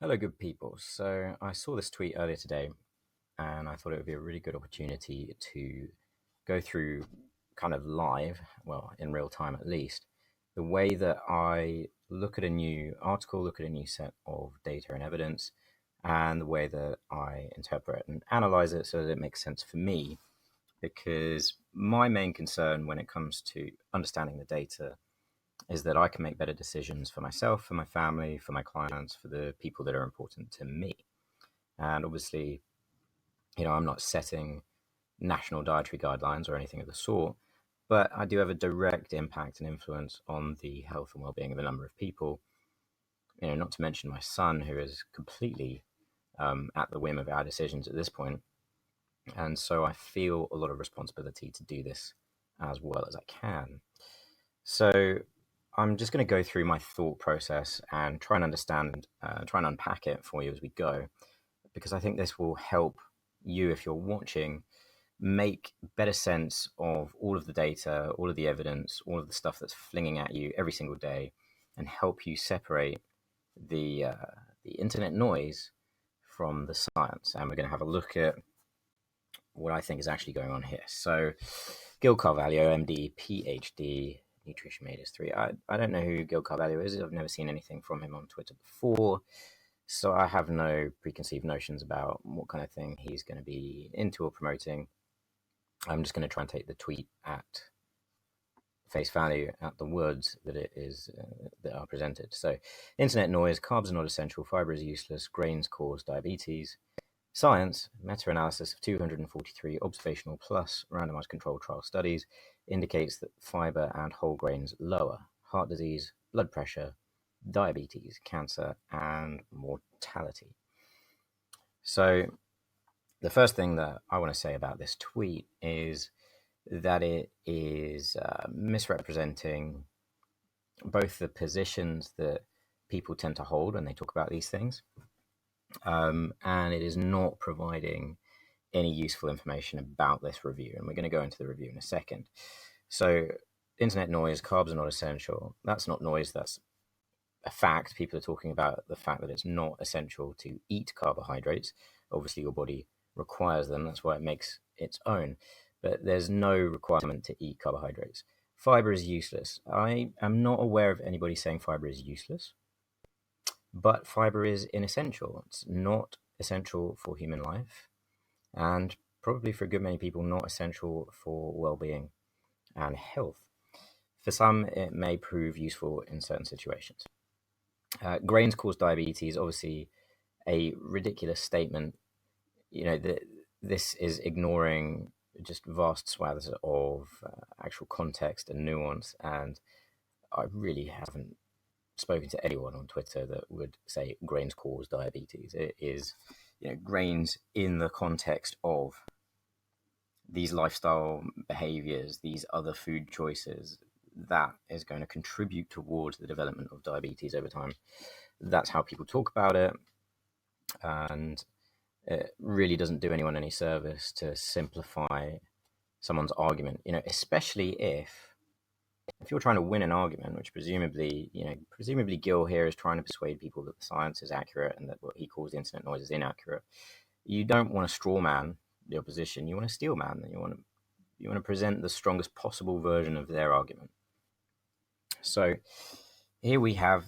Hello, good people. So I saw this tweet earlier today, and I thought it would be a really good opportunity to go through kind of live, well, in real time at least, the way that I look at a new article, look at a new set of data and evidence, and the way that I interpret and analyze it so that it makes sense for me. Because my main concern when it comes to understanding the data is that I can make better decisions for myself, for my family, for my clients, for the people that are important to me. And obviously, I'm not setting national dietary guidelines or anything of the sort, but I do have a direct impact and influence on the health and well-being of a number of people. Not to mention my son, who is completely at the whim of our decisions at this point. And so I feel a lot of responsibility to do this as well as I can. So I'm just going to go through my thought process and try and understand, try and unpack it for you as we go, because I think this will help you, if you're watching, make better sense of all of the data, all of the evidence, all of the stuff that's flinging at you every single day, and help you separate the internet noise from the science. And we're going to have a look at what I think is actually going on here. So, Gil Carvalho, MD, PhD, Nutrition Made History. I don't know who Gil Carvalho is. I've never seen anything from him on Twitter before. So I have no preconceived notions about what kind of thing he's going to be into or promoting. I'm just going to try and take the tweet at face value, at the words that it is that are presented. So, internet noise, carbs are not essential, fiber is useless, grains cause diabetes. Science, meta-analysis of 243 observational plus randomized controlled trial studies indicates that fiber and whole grains lower heart disease, blood pressure, diabetes, cancer, and mortality. So the first thing that I want to say about this tweet is that it is misrepresenting both the positions that people tend to hold when they talk about these things, and it is not providing any useful information about this review. And we're going to go into the review in a second. So, internet noise, carbs are not essential. That's not noise, that's a fact. People are talking about the fact that it's not essential to eat carbohydrates. Obviously, your body requires them, that's why it makes its own. But there's no requirement to eat carbohydrates. Fiber is useless. I am not aware of anybody saying fiber is useless, but fiber is inessential. It's not essential for human life, and probably for a good many people, not essential for well-being and health. For some, it may prove useful in certain situations. Grains cause diabetes, obviously a ridiculous statement. That this is ignoring just vast swaths of actual context and nuance, and I really haven't spoken to anyone on Twitter that would say grains cause diabetes. It is, grains in the context of these lifestyle behaviors, these other food choices, that is going to contribute towards the development of diabetes over time. That's how people talk about it. And it really doesn't do anyone any service to simplify someone's argument, especially if you're trying to win an argument, which presumably Gil here is trying to persuade people that the science is accurate and that what he calls the internet noise is inaccurate. You don't want to straw man the opposition. You want to steel man them. You want to present the strongest possible version of their argument. So here we have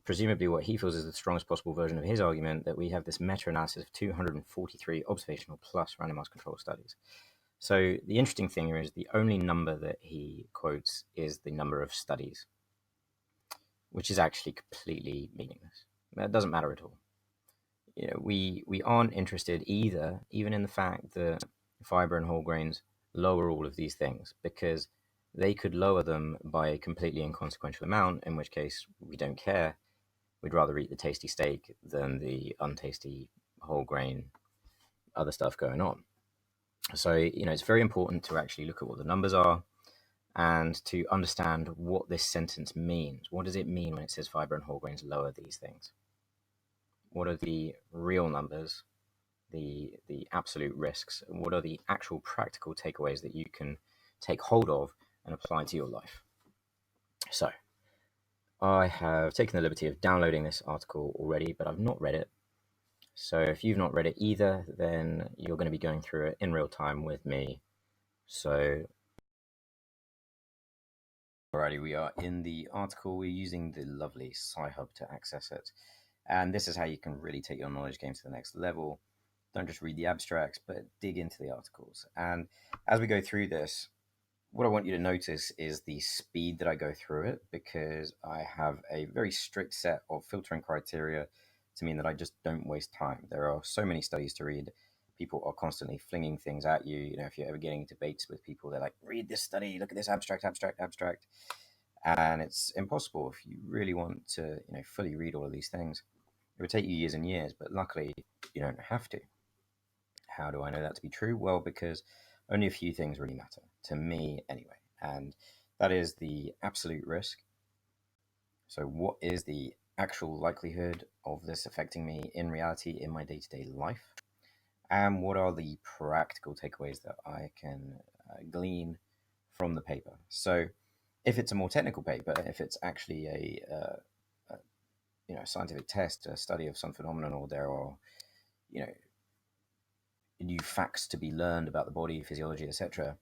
presumably what he feels is the strongest possible version of his argument, that we have this meta-analysis of 243 observational plus randomized control studies. So the interesting thing here is the only number that he quotes is the number of studies, which is actually completely meaningless. It doesn't matter at all. We aren't interested even in the fact that fiber and whole grains lower all of these things, because they could lower them by a completely inconsequential amount, in which case we don't care. We'd rather eat the tasty steak than the untasty whole grain other stuff going on. So, it's very important to actually look at what the numbers are and to understand what this sentence means. What does it mean when it says fiber and whole grains lower these things? What are the real numbers, the absolute risks? What are the actual practical takeaways that you can take hold of and apply to your life? So, I have taken the liberty of downloading this article already, but I've not read it. So if you've not read it either, then you're going to be going through it in real time with me. So, alrighty, we are in the article. We're using the lovely Sci-Hub to access it. And this is how you can really take your knowledge game to the next level. Don't just read the abstracts, but dig into the articles. And as we go through this, what I want you to notice is the speed that I go through it, because I have a very strict set of filtering criteria to mean that I just don't waste time. There are so many studies to read. People are constantly flinging things at you. You know, if you're ever getting debates with people, they're like, read this study, look at this abstract, abstract, abstract. And it's impossible if you really want to, fully read all of these things. It would take you years and years, but luckily you don't have to. How do I know that to be true? Well, because only a few things really matter, to me anyway. And that is the absolute risk. So, what is the actual likelihood of this affecting me in reality in my day to day life? And what are the practical takeaways that I can glean from the paper? So, if it's a more technical paper, if it's actually a scientific test, a study of some phenomenon, or there are you know new facts to be learned about the body, physiology, etc.,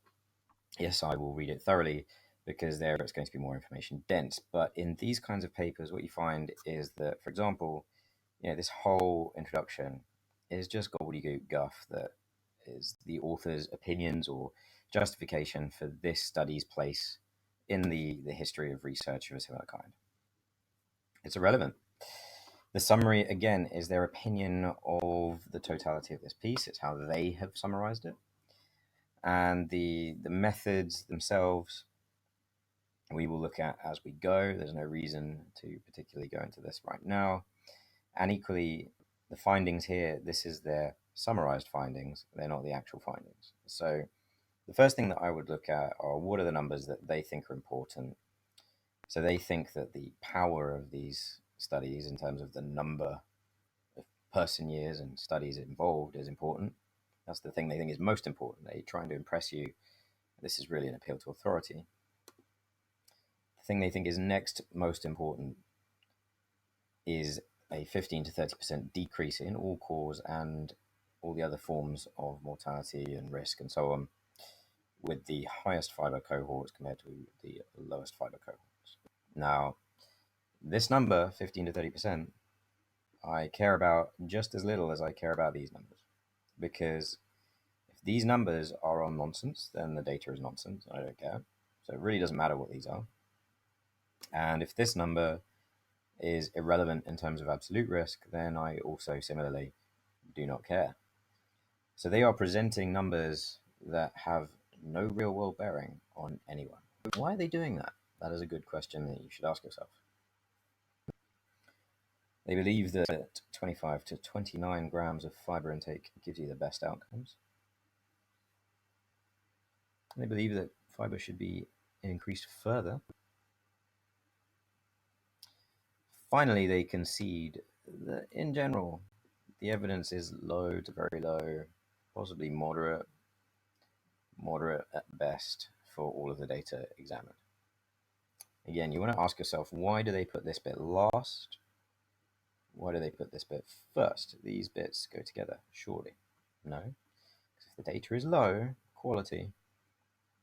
yes, I will read it thoroughly, because there it's going to be more information dense. But in these kinds of papers, what you find is that, for example, this whole introduction is just gobbledygook guff that is the author's opinions or justification for this study's place in the history of research of a similar kind. It's irrelevant. The summary, again, is their opinion of the totality of this piece. It's how they have summarized it. And the methods themselves, we will look at as we go. There's no reason to particularly go into this right now. And equally, the findings here, this is their summarized findings. They're not the actual findings. So the first thing that I would look at are, what are the numbers that they think are important. So they think that the power of these studies in terms of the number of person years and studies involved is important. That's the thing they think is most important. They're trying to impress you. This is really an appeal to authority. The thing they think is next most important is a 15 to 30% decrease in all cause and all the other forms of mortality and risk and so on, with the highest fiber cohorts compared to the lowest fiber cohorts. Now, this number, 15 to 30%, I care about just as little as I care about these numbers, because if these numbers are on nonsense, then the data is nonsense. I don't care. So it really doesn't matter what these are. And if this number is irrelevant in terms of absolute risk, then I also similarly do not care. So they are presenting numbers that have no real world bearing on anyone. Why are they doing that? That is a good question that you should ask yourself. They believe that 25 to 29 grams of fiber intake gives you the best outcomes. They believe that fiber should be increased further. Finally, they concede that in general, the evidence is low to very low, possibly moderate at best for all of the data examined. Again, you want to ask yourself, why do they put this bit last? Why do they put this bit first? These bits go together, surely. No, because if the data is low quality,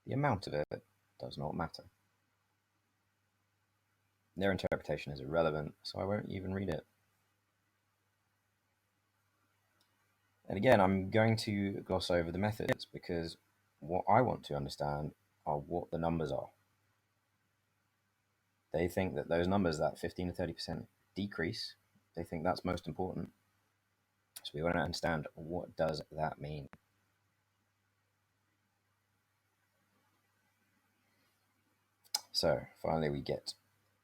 the amount of it does not matter. Their interpretation is irrelevant, so I won't even read it. And again, I'm going to gloss over the methods, because what I want to understand are what the numbers are. They think that those numbers, that 15 to 30% decrease, they think that's most important. So we want to understand, what does that mean? So finally we get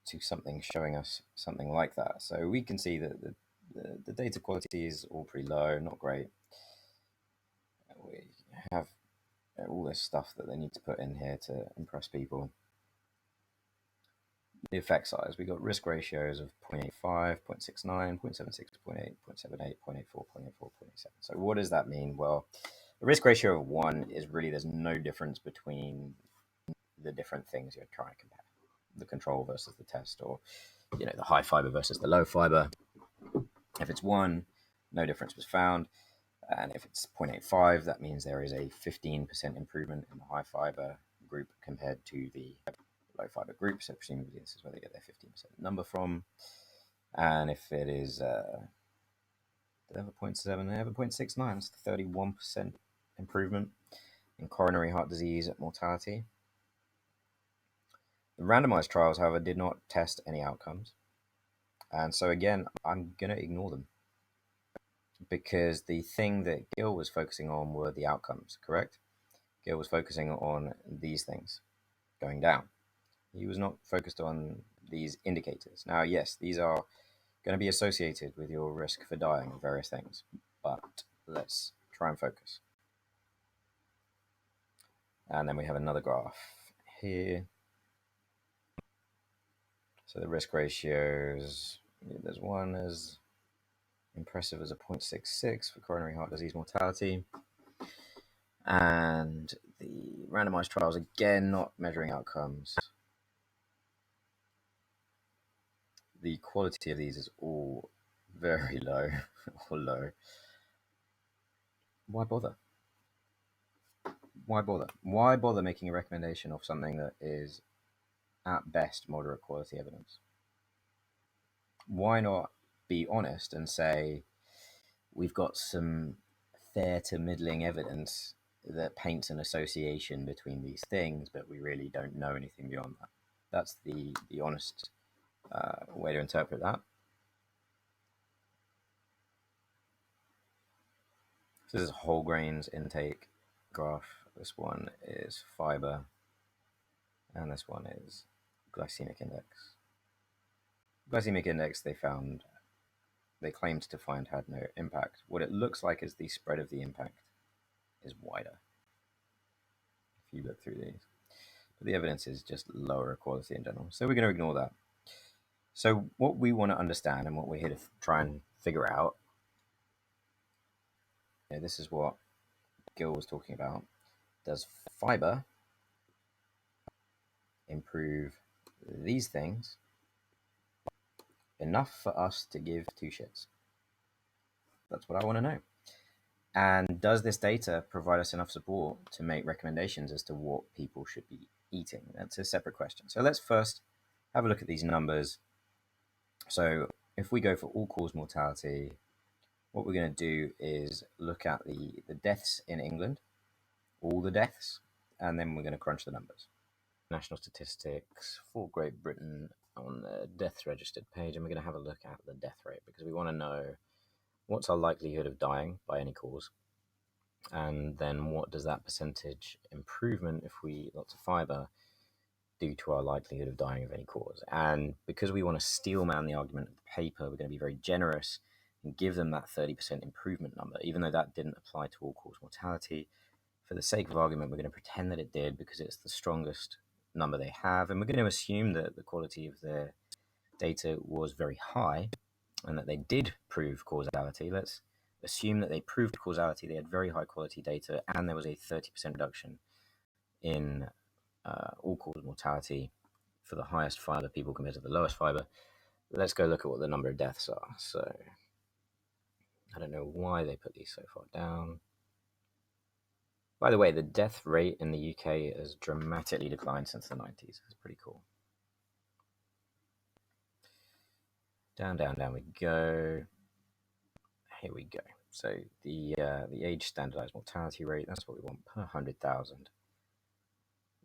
to something showing us something like that. So we can see that the data quality is all pretty low, not great. We have all this stuff that they need to put in here to impress people. The effect size, we got risk ratios of 0.85, 0.69, 0.76, 0.8, 0.78, 0.84, 0.84, 0.87. So what does that mean? Well, a risk ratio of 1 is really, there's no difference between the different things you're trying to compare, the control versus the test, or the high fiber versus the low fiber. If it's 1, no difference was found. And if it's 0.85, that means there is a 15% improvement in the high fiber group compared to the low fiber group. So presumably this is where they get their 15% number from. And if it is, they have a 0.7, they have a 0.69, it's 31% improvement in coronary heart disease mortality. The randomized trials, however, did not test any outcomes. And so again, I'm going to ignore them because the thing that Gil was focusing on were the outcomes, correct? Gil was focusing on these things going down. He was not focused on these indicators. Now, yes, these are going to be associated with your risk for dying of various things, but let's try and focus. And then we have another graph here. So the risk ratios, there's one as impressive as a 0.66 for coronary heart disease mortality. And the randomized trials, again, not measuring outcomes. The quality of these is all very low, or low. Why bother? Why bother? Why bother making a recommendation of something that is, at best, moderate quality evidence? Why not be honest and say, we've got some fair to middling evidence that paints an association between these things, but we really don't know anything beyond that. That's the honest way to interpret that. So this is whole grains intake graph. This one is fiber, and this one is glycemic index. Glycemic index, they claimed to find had no impact. What it looks like is the spread of the impact is wider if you look through these. But the evidence is just lower quality in general. So we're going to ignore that. So what we want to understand and what we're here to try and figure out, this is what Gil was talking about. Does fiber improve these things enough for us to give two shits? That's what I want to know. And does this data provide us enough support to make recommendations as to what people should be eating? That's a separate question. So let's first have a look at these numbers. So if we go for all-cause mortality, what we're going to do is look at the deaths in England, all the deaths, and then we're going to crunch the numbers. National statistics for Great Britain on the deaths registered page, and we're going to have a look at the death rate because we want to know what's our likelihood of dying by any cause, and then what does that percentage improvement if we eat lots of fiber do to our likelihood of dying of any cause. And because we want to steelman the argument of the paper, we're going to be very generous and give them that 30% improvement number, even though that didn't apply to all-cause mortality. For the sake of argument, we're going to pretend that it did because it's the strongest number they have, and we're going to assume that the quality of their data was very high and that they did prove causality. Let's assume that they proved causality, they had very high quality data, and there was a 30% reduction in all-cause mortality for the highest fiber people compared to the lowest fiber. Let's go look at what the number of deaths are. So I don't know why they put these so far down. By the way, the death rate in the UK has dramatically declined since the 90s. It's pretty cool. Down, down, down we go. Here we go. So the age standardized mortality rate, that's what we want per 100,000,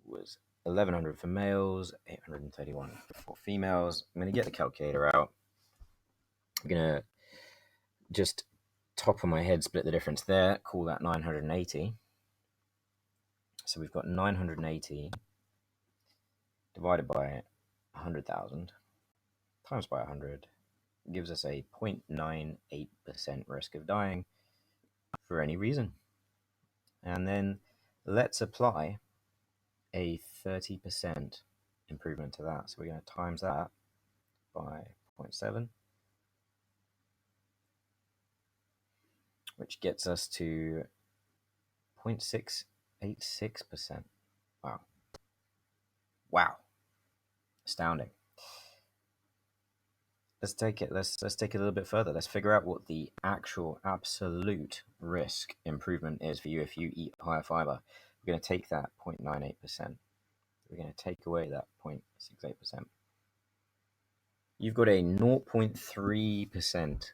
was 1,100 for males, 831 for females. I'm going to get the calculator out. I'm going to just top of my head split the difference there, call that 980. So we've got 980 divided by 100,000 times by 100 gives us a 0.98% risk of dying for any reason. And then let's apply a 30% improvement to that. So we're going to times that by 0.7, which gets us to 0.686%. Wow. Wow. Astounding. let's take it. Let's take it a little bit further. Let's figure out what the actual absolute risk improvement is for you if you eat higher fiber. We're going to take that 0.98%. We're going to take away that 0.68%. You've got a 0.3%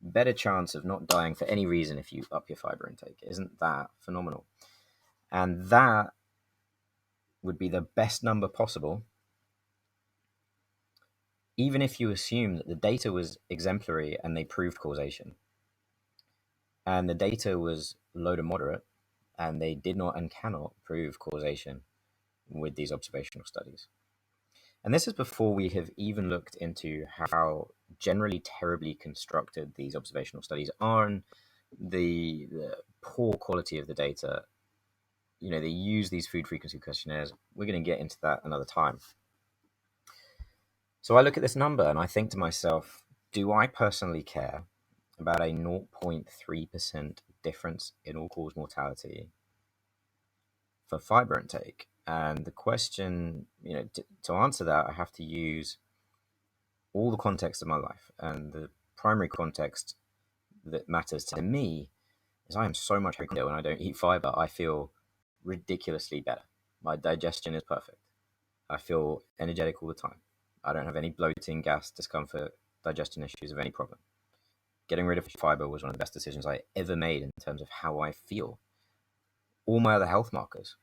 better chance of not dying for any reason if you up your fiber intake. Isn't that phenomenal? And that would be the best number possible, even if you assume that the data was exemplary and they proved causation. And the data was low to moderate, and they did not and cannot prove causation with these observational studies. And this is before we have even looked into how generally terribly constructed these observational studies are and the poor quality of the data. You know, they use these food frequency questionnaires. We're going to get into that another time. So I look at this number and I think to myself, do I personally care about a 0.3% difference in all-cause mortality for fiber intake? And the question, you know, to answer that, I have to use all the context of my life. And the primary context that matters to me is I am so much happier when I don't eat fiber. I feel ridiculously better. My digestion is perfect. I feel energetic all the time. I don't have any bloating, gas, discomfort, digestion issues of any problem. Getting rid of fiber was one of the best decisions I ever made in terms of how I feel. All my other health markers,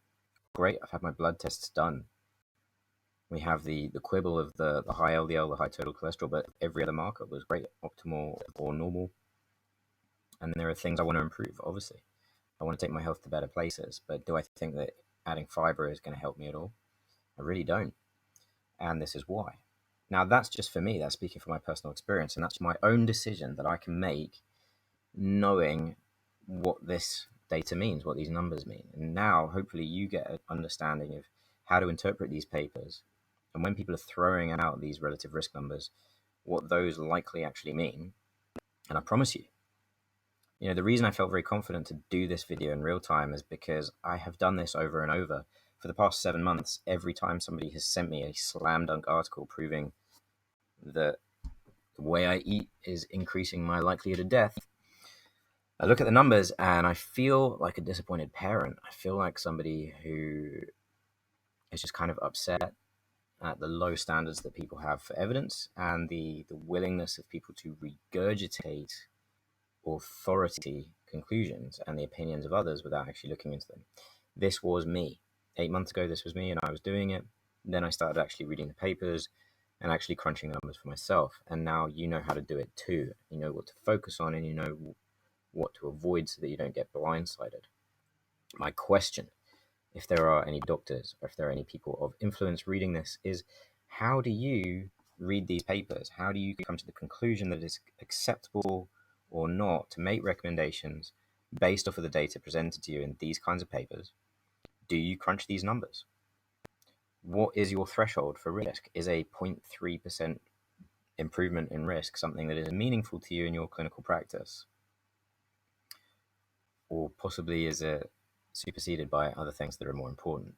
great. I've had my blood tests done. We have the quibble of the high LDL, the high total cholesterol, but every other marker was great, optimal or normal. And there are things I want to improve, obviously. I want to take my health to better places, but do I think that adding fiber is going to help me at all? I really don't. And this is why. Now, that's just for me. That's speaking from my personal experience, and that's my own decision that I can make knowing what this data means, what these numbers mean. And now, hopefully, you get an understanding of how to interpret these papers. And when people are throwing out these relative risk numbers, what those likely actually mean. And I promise you, you know, the reason I felt very confident to do this video in real time is because I have done this over and over. For the past 7 months, every time somebody has sent me a slam dunk article proving that the way I eat is increasing my likelihood of death, I look at the numbers and I feel like a disappointed parent. I feel like somebody who is just kind of upset at the low standards that people have for evidence and the willingness of people to regurgitate authority conclusions and the opinions of others without actually looking into them. This was me. 8 months ago, this was me, and I was doing it. Then I started actually reading the papers and actually crunching the numbers for myself. And now you know how to do it too. You know what to focus on, and you know what to avoid so that you don't get blindsided. My question, if there are any doctors or if there are any people of influence reading this, is how do you read these papers? How do you come to the conclusion that it is acceptable or not to make recommendations based off of the data presented to you in these kinds of papers? Do you crunch these numbers? What is your threshold for risk? Is a 0.3% improvement in risk something that is meaningful to you in your clinical practice? Or possibly is it superseded by other things that are more important?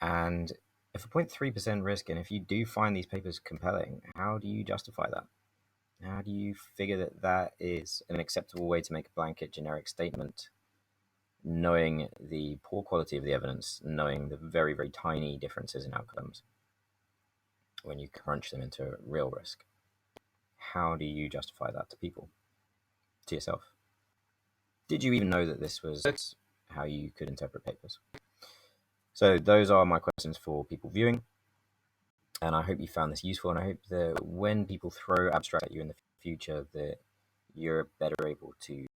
And if a 0.3% risk, and if you do find these papers compelling, how do you justify that? How do you figure that that is an acceptable way to make a blanket generic statement, knowing the poor quality of the evidence, knowing the very, very tiny differences in outcomes when you crunch them into real risk? How do you justify that to people, to yourself? Did you even know that this was how you could interpret papers? So those are my questions for people viewing. And I hope you found this useful. And I hope that when people throw abstract at you in the future, that you're better able to